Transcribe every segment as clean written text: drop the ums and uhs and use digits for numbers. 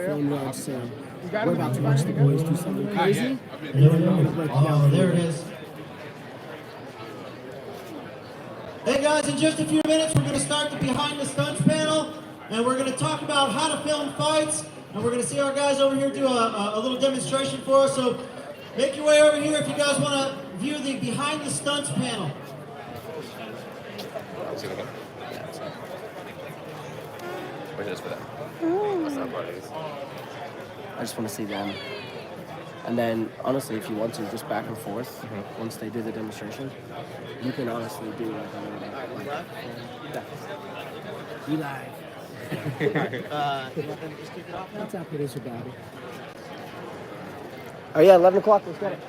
film yard sale. We're about to watch the boys do something crazy. Oh, there it is. Hey guys, in just a few minutes, we're going to start the Behind the Stunts panel, and we're going to talk about how to film fights, and we're going to see our guys over here do a little demonstration for us. So make your way over here if you guys want to view the Behind the Stunts panel. I just want to see them. And then, honestly, if you want to, just back and forth, once they do the demonstration, you can honestly do like a little bit. You live. What's up, producer Bobby? Oh yeah, 11 o'clock, let's get it.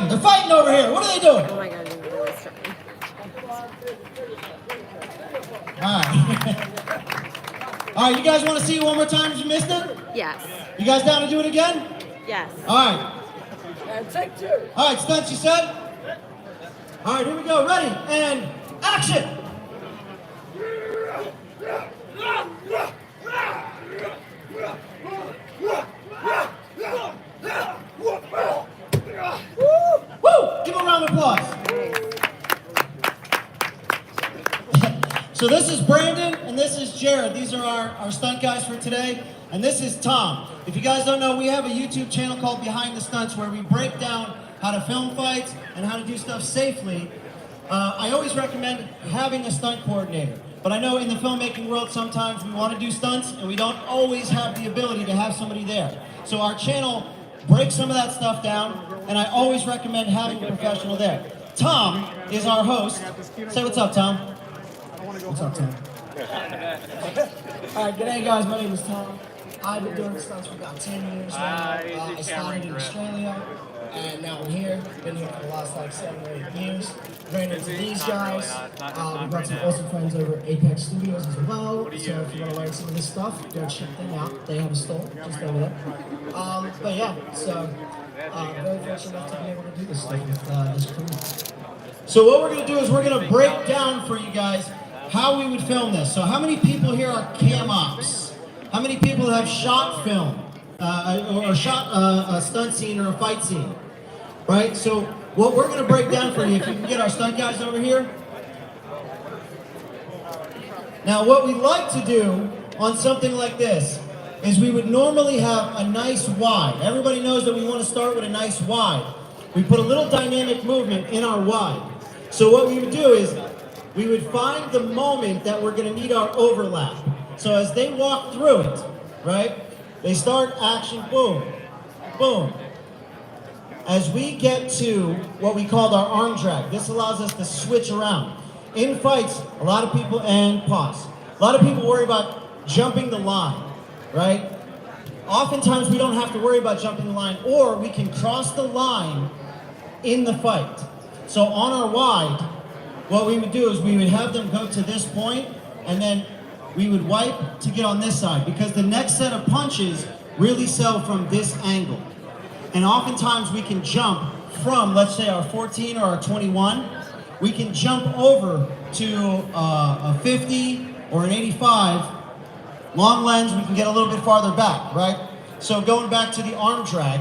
They're fighting over here. What are they doing? Oh my god, I'm really struggling. Alright, you guys want to see it one more time if you missed it? Yes. You guys down to do it again? Yes. Alright. And take two. Alright, Stunts, you said? Alright, here we go. Ready, and action! Woo! Give a round of applause. So this is Brandon and this is Jared. These are our stunt guys for today. And this is Tom. If you guys don't know, we have a YouTube channel called Behind the Stunts where we break down how to film fights and how to do stuff safely. I always recommend having a stunt coordinator. But I know in the filmmaking world sometimes we want to do stunts and we don't always have the ability to have somebody there. So our channel breaks some of that stuff down, and I always recommend having a professional there. Tom is our host. Say what's up, Tom. What's up, Tom? Alright, g'day guys, my name is Tom. I've been doing stunts for about 10 years now. I started in Australia, and now I'm here. Been here for the last like 7 or 8 years. Ran into these guys. We've got some awesome friends over at Apex Studios as well. So if you want to learn some of this stuff, go check them out. They have a store just over there. But yeah, so very fortunate enough to be able to do this stuff with this crew. So what we're going to do is we're going to break down for you guys how we would film this. So how many people here are cam ops? How many people have shot film or shot a stunt scene or a fight scene? Right? So what we're going to break down for you, if you can get our stunt guys over here. Now what we like to do on something like this is we would normally have a nice wide. Everybody knows that we want to start with a nice wide. We put a little dynamic movement in our wide. So what we would do is we would find the moment that we're going to need our overlap. So as they walk through it, right, they start action, boom, boom. As we get to what we called our arm drag, this allows us to switch around. In fights, a lot of people, and pause, a lot of people worry about jumping the line, right? Oftentimes we don't have to worry about jumping the line, or we can cross the line in the fight. So on our wide, what we would do is we would have them go to this point, and then we would wipe to get on this side, because the next set of punches really sell from this angle. And oftentimes we can jump from, let's say, our 14 or our 21, we can jump over to a 50 or an 85. Long lens, we can get a little bit farther back, right? So going back to the arm drag,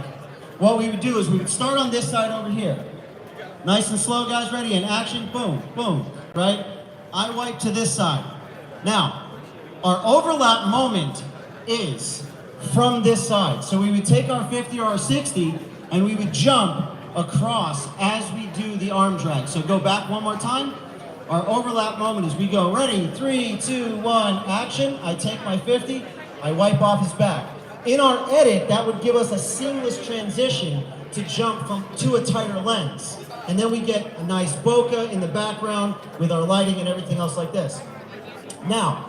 what we would do is we would start on this side over here. Nice and slow, guys, ready, and action, boom, boom, right? I wipe to this side. Now, our overlap moment is from this side. So we would take our 50 or our 60 and we would jump across as we do the arm drag. So go back one more time. Our overlap moment is we go, ready, 3, 2, 1, action. I take my 50, I wipe off his back. In our edit, that would give us a seamless transition to jump to a tighter lens. And then we get a nice bokeh in the background with our lighting and everything else like this. Now,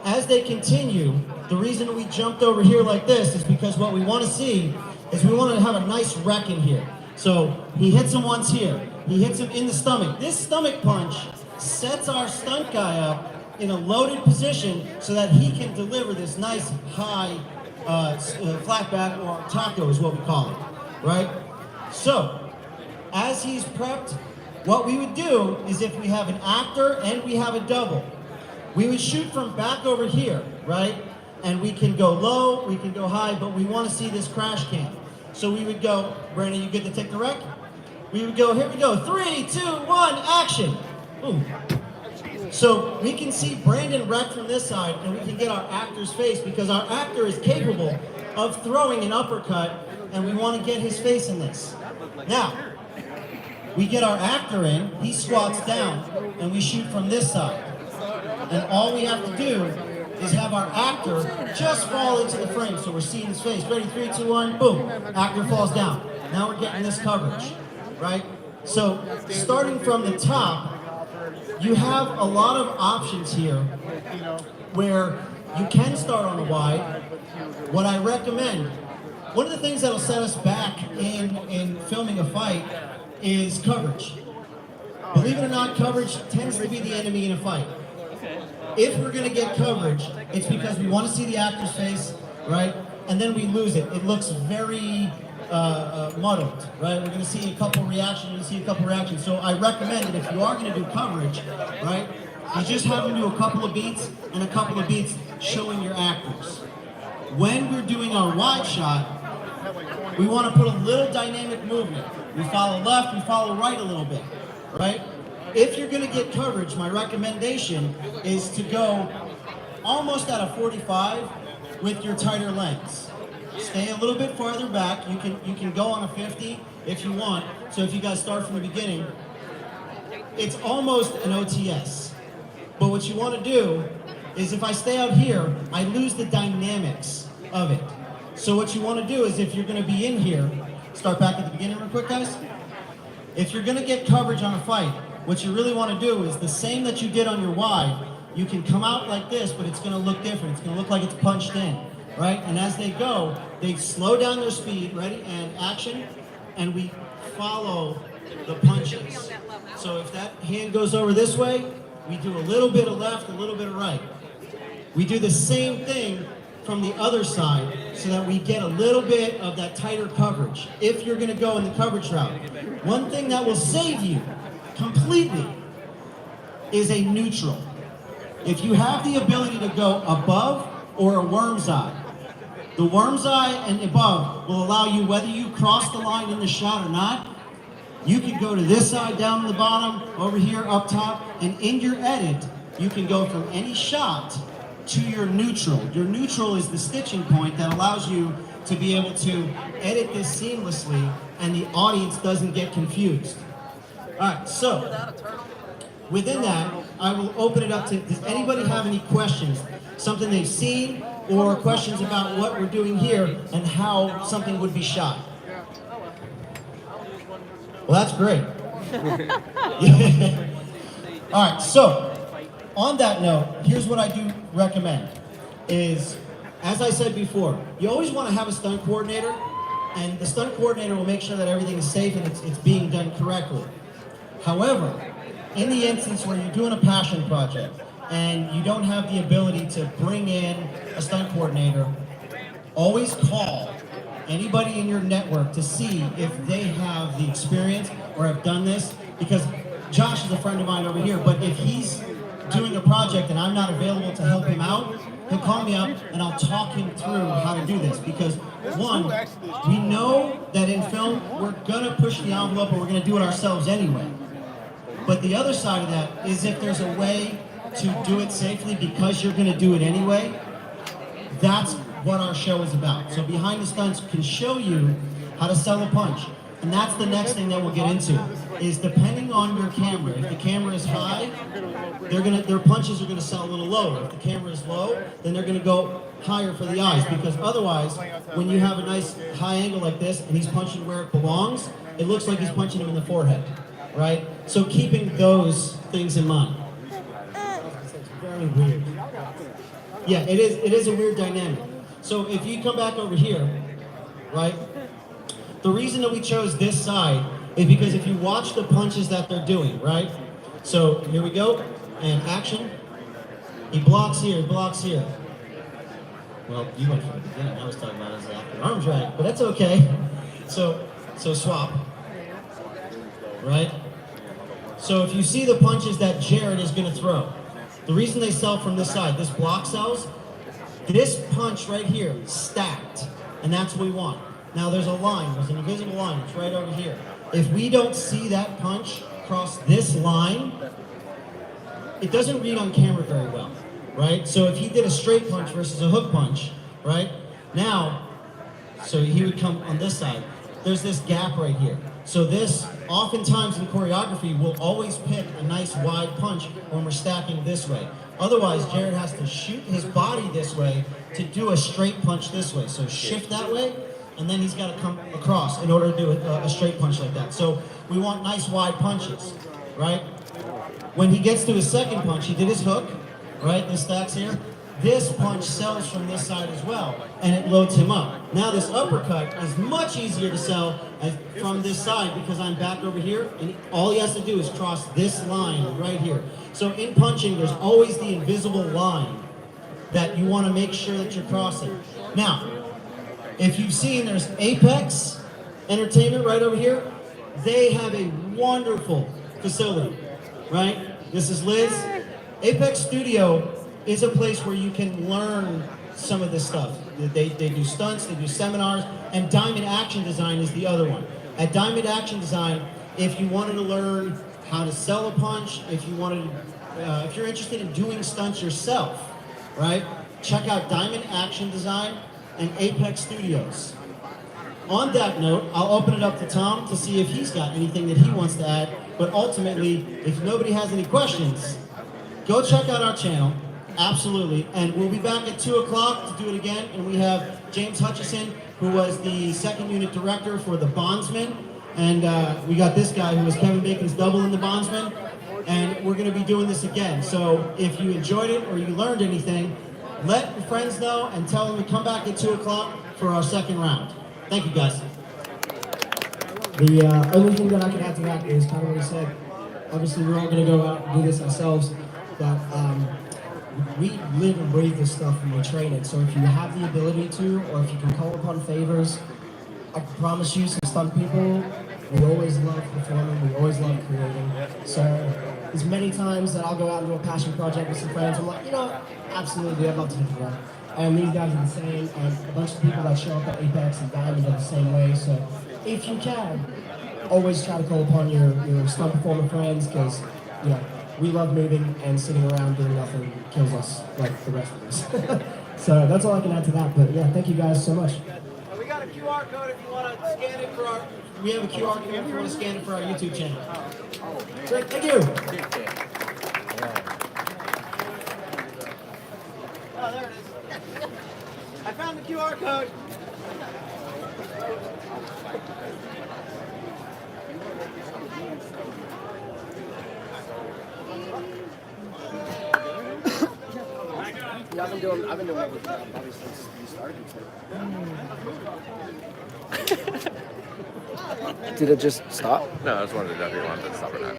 as they continue, the reason we jumped over here like this is because what we want to see is we want to have a nice wreck in here. So he hits him once here. he hits him in the stomach. This stomach punch sets our stunt guy up in a loaded position so that he can deliver this nice high flat back, or taco is what we call it, right? So, as he's prepped, what we would do is if we have an actor and we have a double, we would shoot from back over here, right? And we can go low, we can go high, but we want to see this crash cam. So we would go, Brandon, you get to take the rec? We would go, here we go, 3, 2, 1, action. Boom. So we can see Brandon wreck from this side, and we can get our actor's face, because our actor is capable of throwing an uppercut, and we want to get his face in this. Now, we get our actor in, he squats down, and we shoot from this side. And all we have to do is have our actor just fall into the frame, so we're seeing his face. Ready, 3, 2, 1, boom. Actor falls down. Now we're getting this coverage, right? So starting from the top, you have a lot of options here where you can start on the wide. What I recommend, one of the things that'll set us back in filming a fight is coverage. Believe it or not, coverage tends to be the enemy in a fight. If we're going to get coverage, it's because we want to see the actor's face, right? And then we lose it. It looks very muddled, right? We're going to see a couple reactions, So I recommend that if you are going to do coverage, right, you just have them do a couple of beats and a couple of beats showing your actors. When we're doing our wide shot, we want to put a little dynamic movement. We follow left, we follow right a little bit, right? If you're going to get coverage, my recommendation is to go almost at a 45 with your tighter lens. Stay a little bit farther back. You can go on a 50 if you want. So if you guys start from the beginning, it's almost an OTS. But what you want to do is, if I stay out here, I lose the dynamics of it. So what you want to do is, if you're going to be in here, start back at the beginning real quick, guys. If you're going to get coverage on a fight, what you really want to do is the same that you did on your wide. You can come out like this, but it's going to look different. It's going to look like it's punched in, right? And as they go, they slow down their speed, ready, and action, and we follow the punches. So if that hand goes over this way, we do a little bit of left, a little bit of right. We do the same thing from the other side so that we get a little bit of that tighter coverage. If you're going to go in the coverage route, one thing that will save you completely is a neutral. If you have the ability to go above or a worm's eye, the worm's eye and above will allow you, whether you cross the line in the shot or not, you can go to this side, down to the bottom, over here, up top, and in your edit, you can go from any shot to your neutral. Your neutral is the stitching point that allows you to be able to edit this seamlessly and the audience doesn't get confused. All right, so within that, I will open it up to, does anybody have any questions? Something they've seen, or questions about what we're doing here and how something would be shot? Well, that's great. All right, so on that note, here's what I do recommend is, as I said before, you always want to have a stunt coordinator, and the stunt coordinator will make sure that everything is safe and it's being done correctly. However, in the instance where you're doing a passion project and you don't have the ability to bring in a stunt coordinator, always call anybody in your network to see if they have the experience or have done this, because Josh is a friend of mine over here, but if he's doing a project and I'm not available to help him out, he'll call me up and I'll talk him through how to do this. Because one, we know that in film, we're gonna push the envelope and we're gonna do it ourselves anyway. But the other side of that is, if there's a way to do it safely because you're gonna do it anyway, that's what our show is about. So Behind the Stunts can show you how to sell a punch. And that's the next thing that we'll get into, is depending on your camera. If the camera is high, their punches are gonna sell a little lower. If the camera is low, then they're gonna go higher for the eyes, because otherwise, when you have a nice high angle like this and he's punching where it belongs, it looks like he's punching him in the forehead, right? So keeping those things in mind. It's very weird. Yeah, it is a weird dynamic. So if you come back over here, right? The reason that we chose this side is because if you watch the punches that they're doing, right? So here we go, and action. He blocks here, blocks here. Well, you went from the beginning. I was talking about his after arm drag, but that's okay. So swap, right? So if you see the punches that Jared is going to throw, the reason they sell from this side, this block sells, this punch right here, stacked, and that's what we want. Now there's a line, there's an invisible line, it's right over here. If we don't see that punch cross this line, it doesn't read on camera very well, right? So if he did a straight punch versus a hook punch, right? Now, so he would come on this side. There's this gap right here. So this, oftentimes in choreography, we'll always pick a nice wide punch when we're stacking this way. Otherwise, Jared has to shoot his body this way to do a straight punch this way. So shift that way, and then he's got to come across in order to do a straight punch like that. So we want nice wide punches, right? When he gets to his second punch, he did his hook, right? This stacks here. This punch sells from this side as well, and it loads him up. Now this uppercut is much easier to sell from this side because I'm back over here, and all he has to do is cross this line right here. So in punching, there's always the invisible line that you want to make sure that you're crossing. Now, if you've seen, there's Apex Entertainment right over here. They have a wonderful facility, right? This is Liz. Apex Studio is a place where you can learn some of this stuff. They do stunts, they do seminars, and Diamond Action Design is the other one. At Diamond Action Design, if you wanted to learn how to sell a punch, if you're interested in doing stunts yourself, right? Check out Diamond Action Design and Apex Studios. On that note, I'll open it up to Tom to see if he's got anything that he wants to add, but ultimately, if nobody has any questions, go check out our channel. Absolutely, and we'll be back at 2 o'clock to do it again, and we have James Hutchison, who was the second unit director for The Bondsman, and we got this guy who was Kevin Bacon's double in The Bondsman, and we're going to be doing this again. So if you enjoyed it or you learned anything, let your friends know and tell them to come back at 2 o'clock for our second round. Thank you, guys. The only thing that I can add to that is kind of what he said. Obviously, we're all going to go out and do this ourselves, but we live and breathe this stuff when we train it. So if you have the ability to, or if you can call upon favors, I can promise you some stunt people, we always love performing, we always love creating. So as many times that I'll go out and do a passion project with some friends, I'm like, you know, absolutely, I'd love to do that. And these guys are the same, and a bunch of people that show up at Apex and Diamond are the same way. So if you can, always try to call upon your stunt performer friends, because, you know, we love moving, and sitting around doing nothing kills us like the rest of us. So that's all I can add to that, but yeah, thank you guys so much. We got a QR code if you want to scan it for our... We have a QR code if you want to scan it for our YouTube channel. Great, thank you. Oh, there it is. I found the QR code. Yeah, I've been doing it with probably since you started. Did it just stop? No, I was wondering if you wanted to stop or not.